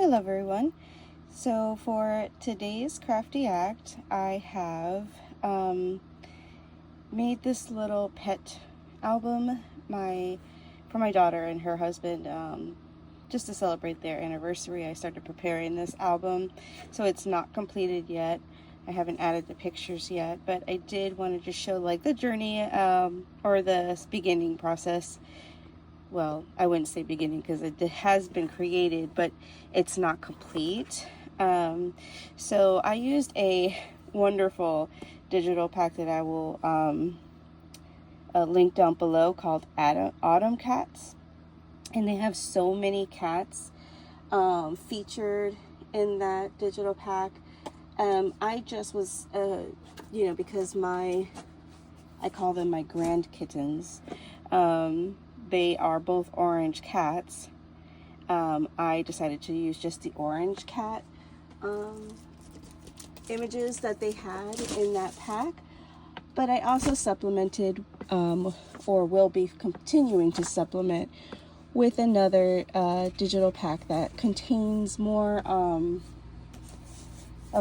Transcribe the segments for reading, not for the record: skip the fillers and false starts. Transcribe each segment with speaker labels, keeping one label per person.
Speaker 1: Hello everyone. So for today's crafty act, I have made this little pet album for my daughter and her husband, just to celebrate their anniversary. I started preparing this album, so it's not completed yet. I haven't added the pictures yet, but I did want to just show like the journey or the beginning process. Well, I wouldn't say beginning because it has been created, but it's not complete. So I used a wonderful digital pack that I will link down below called Autumn Cats. And they have so many cats featured in that digital pack. I just was, because I call them my grand kittens. They are both orange cats. I decided to use just the orange cat images that they had in that pack. But I also supplemented, or will be continuing to supplement, with another digital pack that contains more of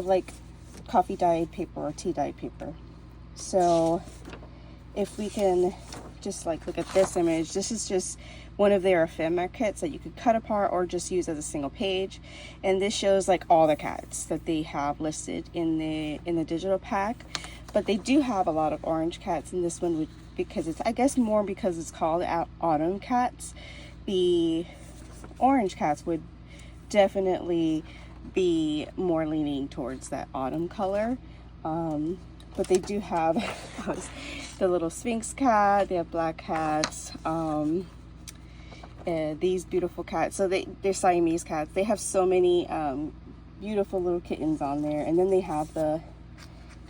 Speaker 1: like coffee dyed paper or tea dyed paper. So if we can just like look at this image, this is just one of their ephemera kits that you could cut apart or just use as a single page. And this shows like all the cats that they have listed in the digital pack. But they do have a lot of orange cats in this one, because it's, I guess, more because it's called Autumn Cats. The orange cats would definitely be more leaning towards that autumn color. But they do have the little Sphinx cat, they have black cats, these beautiful cats. So they're Siamese cats. They have so many beautiful little kittens on there. And then they have the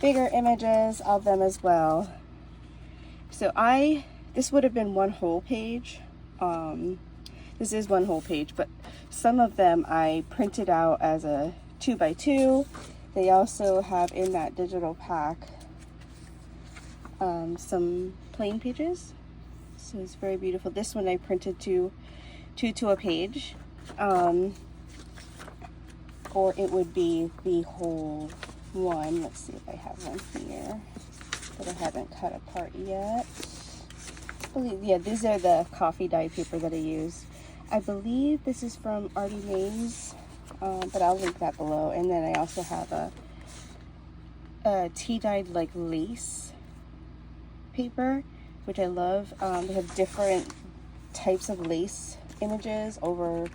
Speaker 1: bigger images of them as well. So this would have been one whole page. This is one whole page, but some of them I printed out as a 2x2. They also have in that digital pack some plain pages. So it's very beautiful. This one I printed to a page. Or it would be the whole one. Let's see if I have one here that I haven't cut apart yet. Yeah, these are the coffee dye paper that I used. I believe this is from Artie Mays, but I'll link that below. And then I also have a tea dyed like lace paper, which I love. They have different types of lace images over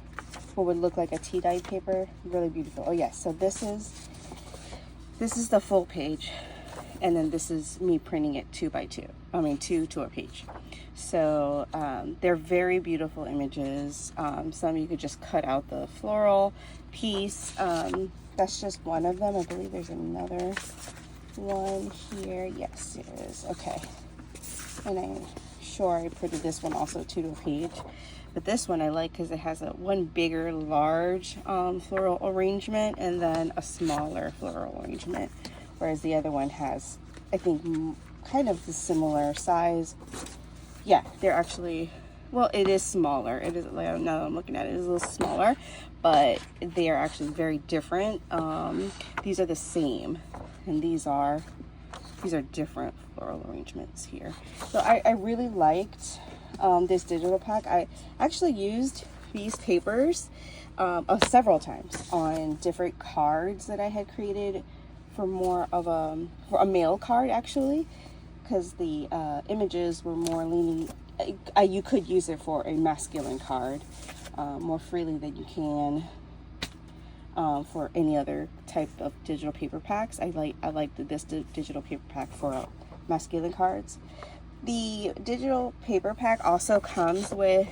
Speaker 1: what would look like a tea dyed paper. Really beautiful. Oh yes, so this is the full page, and then this is me printing it 2x2. I mean 2 to a page. So they're very beautiful images. Some you could just cut out the floral piece. That's just one of them. I believe there's another one here. Yes, there is. Okay. And I'm sure I printed this one also 2 to a page. But this one I like because it has one bigger, large floral arrangement and then a smaller floral arrangement. Whereas the other one has, I think, kind of the similar size. Yeah, they're actually, well, it is smaller. It is, now that I'm looking at it, it is a little smaller, but they are actually very different. These are the same, and these are different floral arrangements here. So I really liked this digital pack. I actually used these papers several times on different cards that I had created for more of for a mail card, actually, because the images were more leaning. You could use it for a masculine card more freely than you can for any other type of digital paper packs. I like this digital paper pack for masculine cards. The digital paper pack also comes with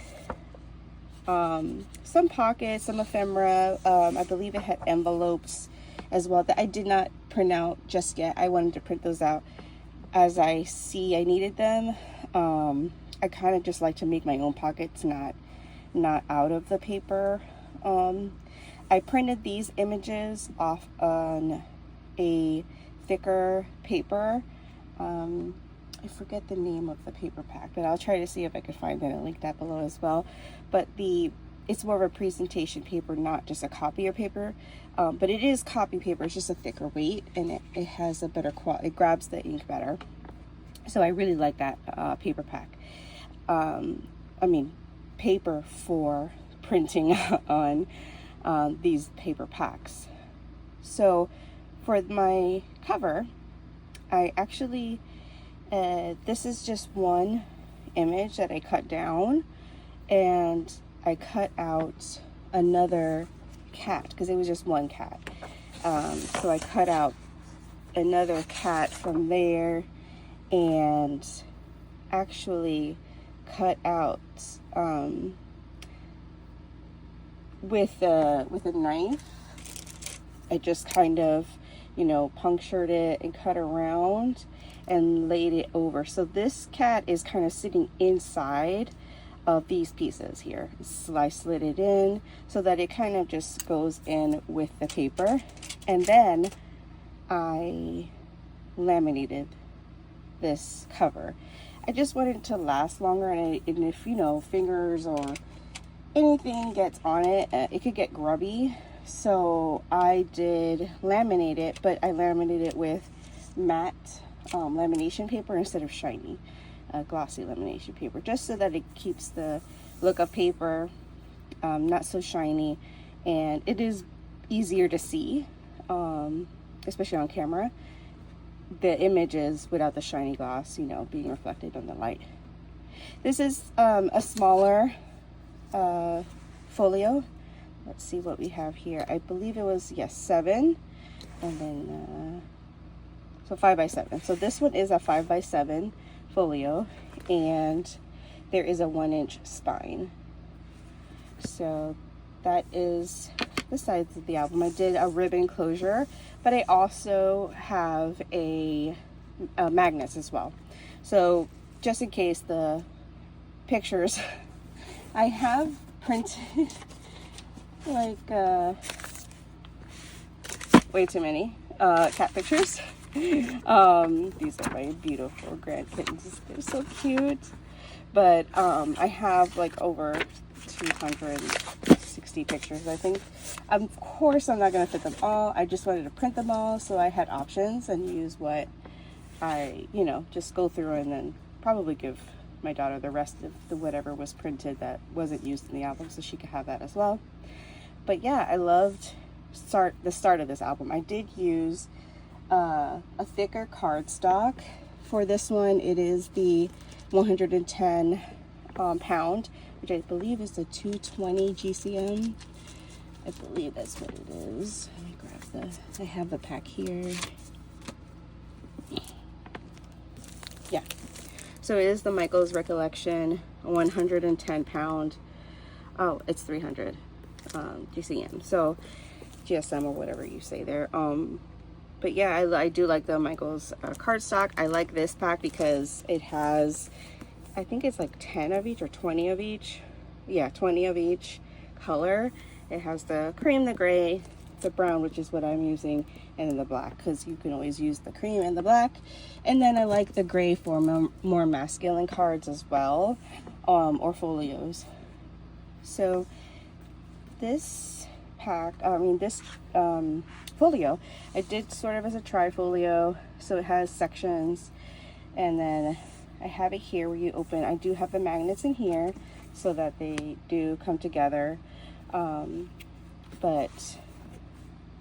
Speaker 1: some pockets, some ephemera. I believe it had envelopes as well that I did not print out just yet. I wanted to print those out as I see I needed them. I kind of just like to make my own pockets, not out of the paper. I printed these images off on a thicker paper. I forget the name of the paper pack, but I'll try to see if I can find that and link that below as well. But the it's more of a presentation paper, not just a copier paper. But it is copy paper, it's just a thicker weight, and it has a better quality, it grabs the ink better. So I really like that paper pack. I mean, paper for printing on these paper packs. So for my cover, I actually, this is just one image that I cut down, and I cut out another cat because it was just one cat. So I cut out another cat from there, and actually cut out with a knife. I just kind of, you know, punctured it and cut around and laid it over. So this cat is kind of sitting inside of these pieces here. So I slid it in so that it kind of just goes in with the paper, and then I laminated this cover. I just wanted it to last longer, and if, you know, fingers or anything gets on it, it could get grubby. So I did laminate it, but I laminated it with matte lamination paper instead of shiny glossy lamination paper, just so that it keeps the look of paper not so shiny, and it is easier to see, especially on camera, the images without the shiny gloss, you know, being reflected on the light. This is a smaller folio. Let's see what we have here. I believe it was, yes, 7, and then so 5 by 7. So this one is a 5 by 7 folio, and there is a 1-inch spine. So that is the sides of the album. I did a ribbon closure, but I also have a magnets as well. So just in case the pictures, I have printed like way too many cat pictures. These are my beautiful grand kittens. They're so cute. But I have like over 260 pictures, I think. Of course, I'm not going to fit them all. I just wanted to print them all, so I had options and use what I, you know, just go through and then probably give my daughter the rest of the whatever was printed that wasn't used in the album, so she could have that as well. But yeah, I loved the start of this album. I did use a thicker cardstock for this one. It is the 110 pound, which I believe is the 220 GCM. I believe that's what it is. Let me grab I have the pack here. Yeah. So it is the Michael's Recollection 110 pound. Oh, it's 300 GCM. So GSM or whatever you say there. But yeah, I do like the Michael's cardstock. I like this pack because it has, I think it's like 10 of each or 20 of each. Yeah, 20 of each color. It has the cream, the gray, the brown, which is what I'm using, and then the black, because you can always use the cream and the black. And then I like the gray for more masculine cards as well, or folios. So this pack, this folio, I did sort of as a tri-folio, so it has sections, and then I have it here where you open. I do have the magnets in here so that they do come together, but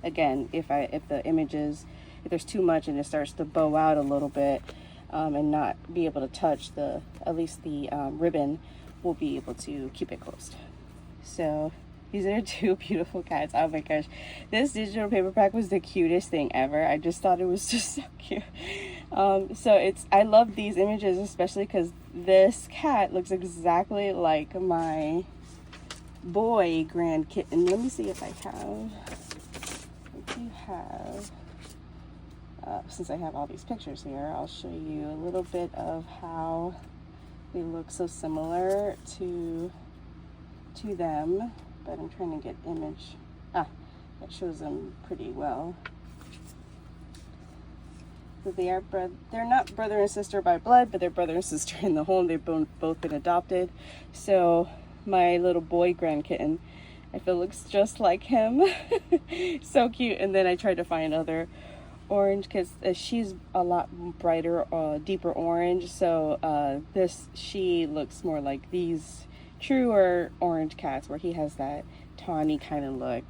Speaker 1: again, if there's too much and it starts to bow out a little bit, and not be able to touch at least the ribbon, we'll be able to keep it closed. So these are 2 beautiful cats. Oh my gosh, this digital paper pack was the cutest thing ever. I just thought it was just so cute. So I love these images, especially because this cat looks exactly like my boy grand kitten. Let me see if I have, since I have all these pictures here, I'll show you a little bit of how they look so similar to them. But I'm trying to get image. That shows them pretty well. So they're not brother and sister by blood, but they're brother and sister in the home. They've both been adopted. So my little boy grand kitten. I feel it looks just like him. So cute. And then I tried to find other orange because she's a lot brighter, deeper orange. So she looks more like these truer orange cats where he has that tawny kind of look.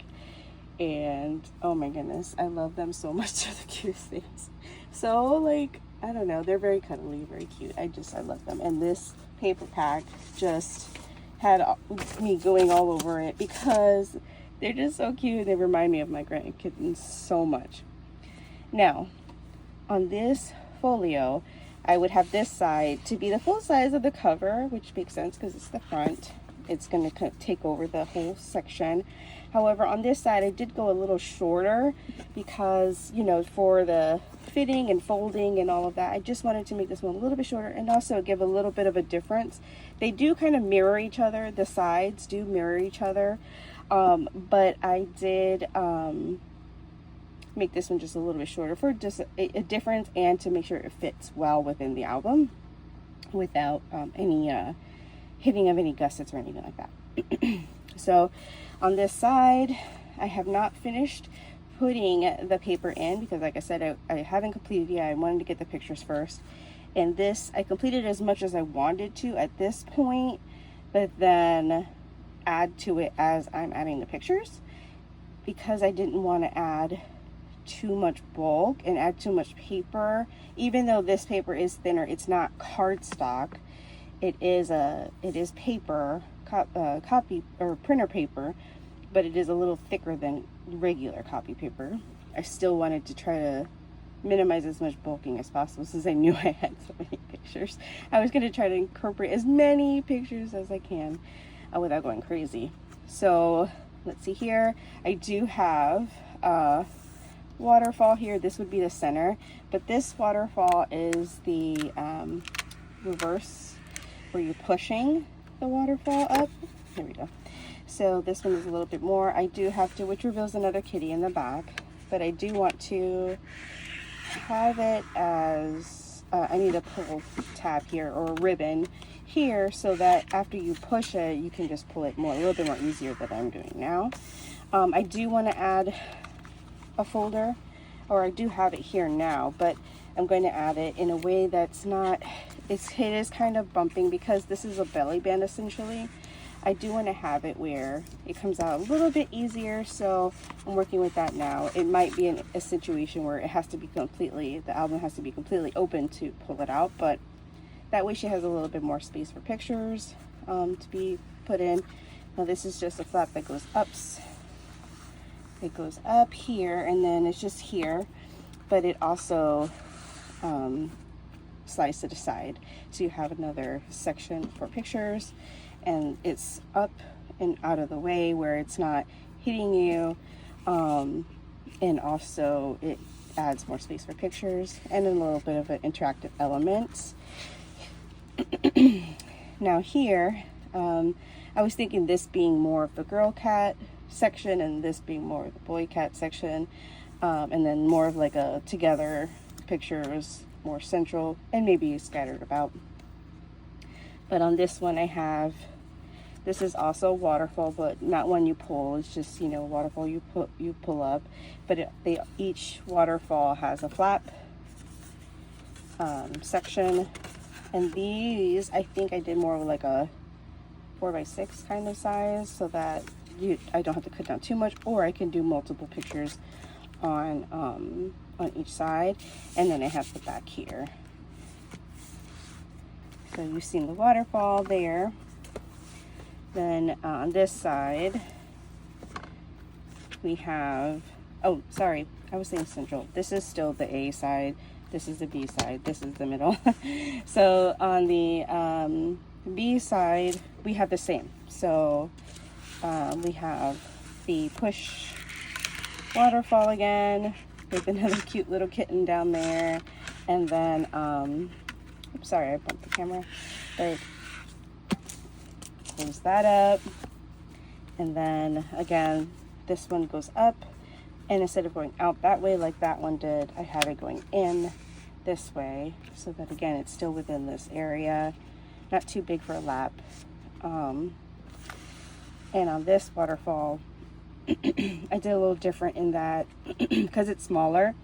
Speaker 1: And oh my goodness, I love them so much. They're the cutest things. So like, I don't know, they're very cuddly, very cute. I love them. And this paper pack just had me going all over it because they're just so cute. They remind me of my grandkittens so much. Now, on this folio, I would have this side to be the full size of the cover, which makes sense because it's the front. It's going to take over the whole section. However, on this side, I did go a little shorter because, you know, for the fitting and folding and all of that, I just wanted to make this one a little bit shorter and also give a little bit of a difference. They do kind of mirror each other. The sides do mirror each other. But I did make this one just a little bit shorter for just a difference and to make sure it fits well within the album without any hitting of any gussets or anything like that. So on this side, I have not finished putting the paper in because, like I said, I haven't completed yet. I wanted to get the pictures first. And this, I completed as much as I wanted to at this point, but then add to it as I'm adding the pictures because I didn't want to add too much bulk and add too much paper. Even though this paper is thinner, it's not cardstock. It is paper, copy or printer paper, but it is a little thicker than regular copy paper. I still wanted to try to minimize as much bulking as possible since I knew I had so many pictures. I was going to try to incorporate as many pictures as I can without going crazy. So let's see here. I do have a waterfall here. This would be the center, but this waterfall is the reverse where you're pushing the waterfall up. Here we go. So this one is a little bit more. I do have to, which reveals another kitty in the back, but I do want to have it as, I need a pull tab here or a ribbon here so that after you push it, you can just pull it a little bit more easier than I'm doing now. I do want to add a folder, or I do have it here now, but I'm going to add it in a way that's not, it is kind of bumping because this is a belly band essentially. I do want to have it where it comes out a little bit easier, so I'm working with that now. It might be in a situation where it has to be the album has to be completely open to pull it out, but that way she has a little bit more space for pictures to be put in. Now this is just a flap that goes up. It goes up here and then it's just here, but it also slides to the side. So you have another section for pictures and it's up and out of the way where it's not hitting you. And also it adds more space for pictures and a little bit of an interactive element. Now here, I was thinking this being more of the girl cat section and this being more of the boy cat section, and then more of like a together pictures, more central and maybe scattered about. But on this one I have, this is also waterfall, but not one you pull. It's just, you know, waterfall you pull up. But each waterfall has a flap section, and these I think I did more of like a 4x6 kind of size, so that I don't have to cut down too much, or I can do multiple pictures on each side. And then I have the back here. So you've seen the waterfall there. Then on this side, we have, oh, sorry, I was saying central. This is still the A side. This is the B side. This is the middle. So on the B side, we have the same. So we have the push waterfall again with another cute little kitten down there. And then, oops, sorry, I bumped the camera. But close that up, and then again this one goes up, and instead of going out that way like that one did, I have it going in this way so that again it's still within this area, not too big for a lap. And on this waterfall, I did a little different in that because it's smaller,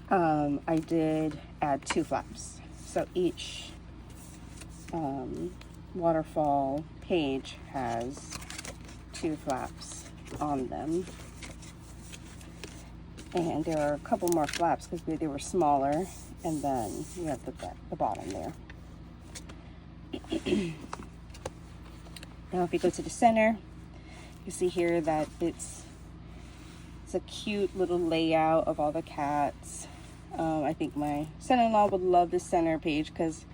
Speaker 1: I did add 2 flaps. So each waterfall page has 2 flaps on them. And there are a couple more flaps because they were smaller. And then you have the bottom there. Now if you go to the center, you see here that it's a cute little layout of all the cats. I think my son-in-law would love the center page because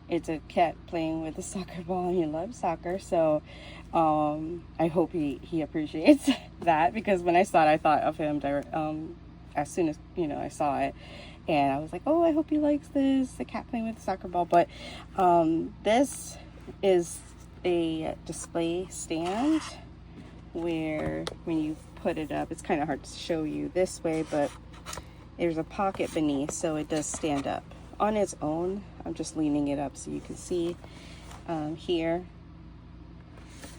Speaker 1: it's a cat playing with a soccer ball, and he loves soccer. So I hope he appreciates that, because when I saw it, I thought of him as soon as I saw it, and I was like, oh, I hope he likes this, the cat playing with the soccer ball. But this is a display stand where when you put it up, it's kind of hard to show you this way, but there's a pocket beneath, so it does stand up on its own. I'm just leaning it up so you can see here,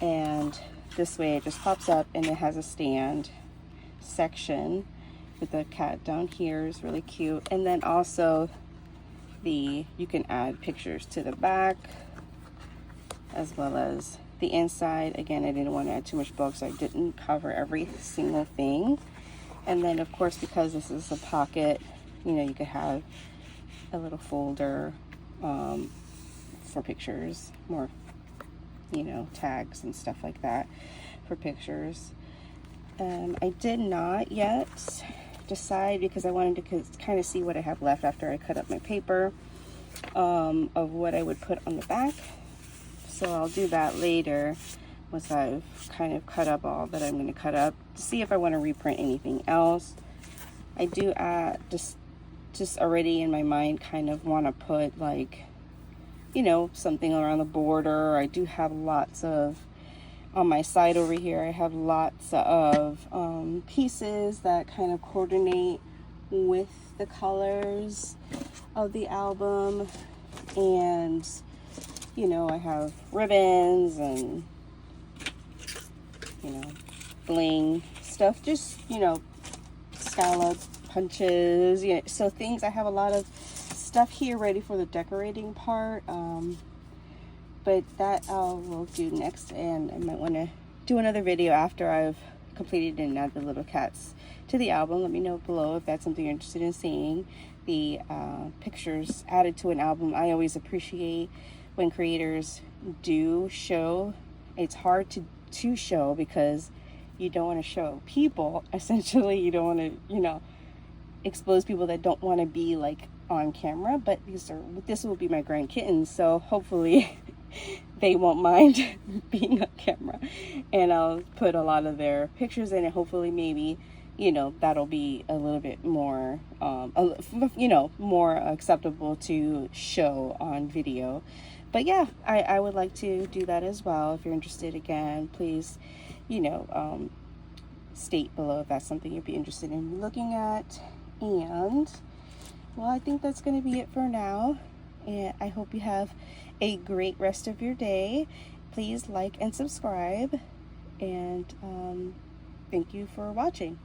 Speaker 1: and this way it just pops up, and it has a stand section with the cat down here. Is really cute. And then also you can add pictures to the back as well as the inside. Again, I didn't want to add too much bulk, so I didn't cover every single thing. And then of course, because this is a pocket, you could have a little folder for pictures, more tags and stuff like that for pictures. I did not yet decide, because I wanted to kind of see what I have left after I cut up my paper, of what I would put on the back. So I'll do that later once I've kind of cut up all that I'm going to cut up, to see if I want to reprint anything else. I do just already in my mind kind of want to put like, something around the border. I do have lots of, on my side over here, I have lots of pieces that kind of coordinate with the colors of the album. And I have ribbons and bling stuff, just scallop punches, so things. I have a lot of stuff here ready for the decorating part, but that I will do next, and I might want to do another video after I've completed and add the little cats to the album. Let me know below if that's something you're interested in seeing, the pictures added to an album. I always appreciate when creators do show. It's hard to show because you don't want to show people, essentially. You don't want to expose people that don't want to be like on camera, but this will be my grand kittens, so hopefully they won't mind being on camera, and I'll put a lot of their pictures in it. Hopefully maybe that'll be a little bit more more acceptable to show on video. But yeah, I would like to do that as well. If you're interested, again, please state below if that's something you'd be interested in looking at. And well, I think that's going to be it for now, and I hope you have a great rest of your day. Please like and subscribe, and thank you for watching.